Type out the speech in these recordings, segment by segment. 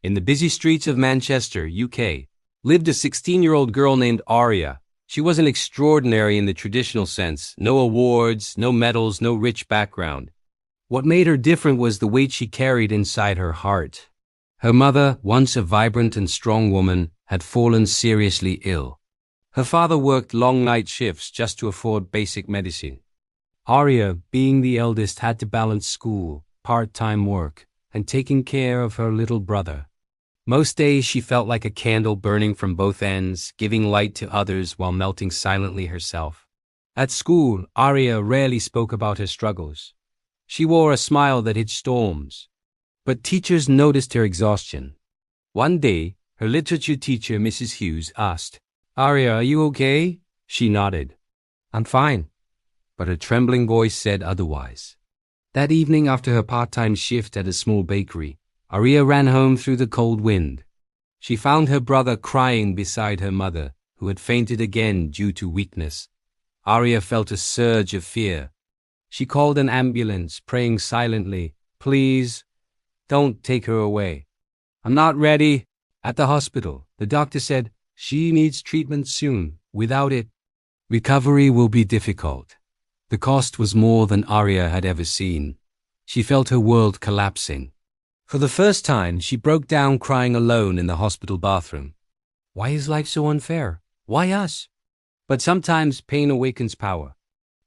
In the busy streets of Manchester, UK, lived a 16-year-old girl named Aria. She wasn't extraordinary in the traditional sense. No awards, no medals, no rich background. What made her different was the weight she carried inside her heart. Her mother, once a vibrant and strong woman, had fallen seriously ill. Her father worked long night shifts just to afford basic medicine. Aria, being the eldest, had to balance school, part-time work, and taking care of her little brother. Most days she felt like a candle burning from both ends, giving light to others while melting silently herself. At school, Aria rarely spoke about her struggles. She wore a smile that hid storms. But teachers noticed her exhaustion. One day, her literature teacher, Mrs. Hughes, asked, "Aria, are you okay?" She nodded. "I'm fine." But her trembling voice said otherwise. That evening, after her part-time shift at a small bakery, Aria ran home through the cold wind. She found her brother crying beside her mother, who had fainted again due to weakness. Aria felt a surge of fear. She called an ambulance, praying silently, "Please, don't take her away. I'm not ready." At the hospital, the doctor said, "She needs treatment soon. Without it, recovery will be difficult." The cost was more than Aria had ever seen. She felt her world collapsing. For the first time, she broke down crying alone in the hospital bathroom. Why is life so unfair? Why us? But sometimes pain awakens power.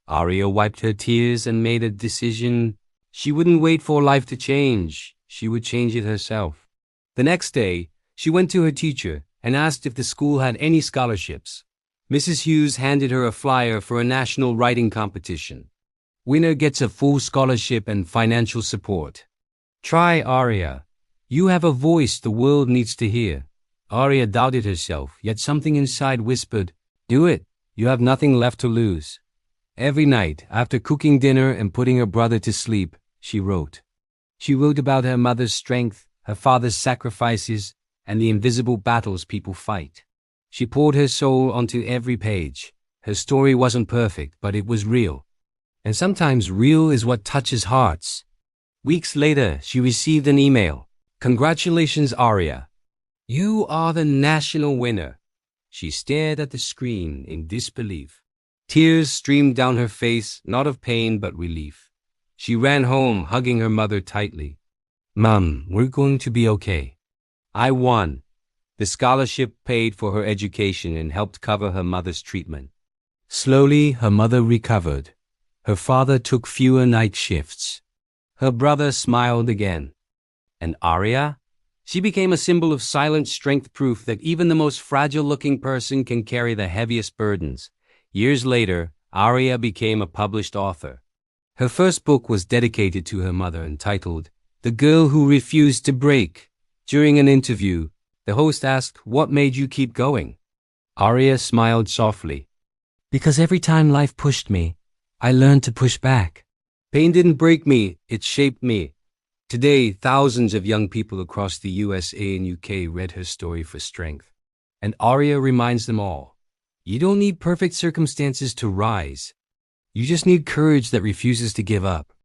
Aria wiped her tears and made a decision. She wouldn't wait for life to change. She would change it herself. The next day, she went to her teacher and asked if the school had any scholarships. Mrs. Hughes handed her a flyer for a national writing competition. Winner gets a full scholarship and financial support. Try, Aria. You have a voice the world needs to hear. Aria doubted herself, yet something inside whispered, "Do it. You have nothing left to lose." Every night, after cooking dinner and putting her brother to sleep, she wrote. She wrote about her mother's strength, her father's sacrifices, and the invisible battles people fight. She poured her soul onto every page. Her story wasn't perfect, but it was real. And sometimes real is what touches hearts. Weeks later, she received an email. "Congratulations, Aria. You are the national winner." She stared at the screen in disbelief. Tears streamed down her face, not of pain but relief. She ran home, hugging her mother tightly. "Mom, we're going to be okay. I won." The scholarship paid for her education and helped cover her mother's treatment. Slowly, her mother recovered. Her father took fewer night shifts. Her brother smiled again. And Aria? She became a symbol of silent strength, proof that even the most fragile-looking person can carry the heaviest burdens. Years later, Aria became a published author. Her first book was dedicated to her mother, entitled "The Girl Who Refused to Break." During an interview, the host asked, "What made you keep going?" Aria smiled softly. "Because every time life pushed me, I learned to push back. Pain didn't break me, it shaped me." Today, thousands of young people across the USA and UK read her story for strength. And Aria reminds them all, you don't need perfect circumstances to rise. You just need courage that refuses to give up.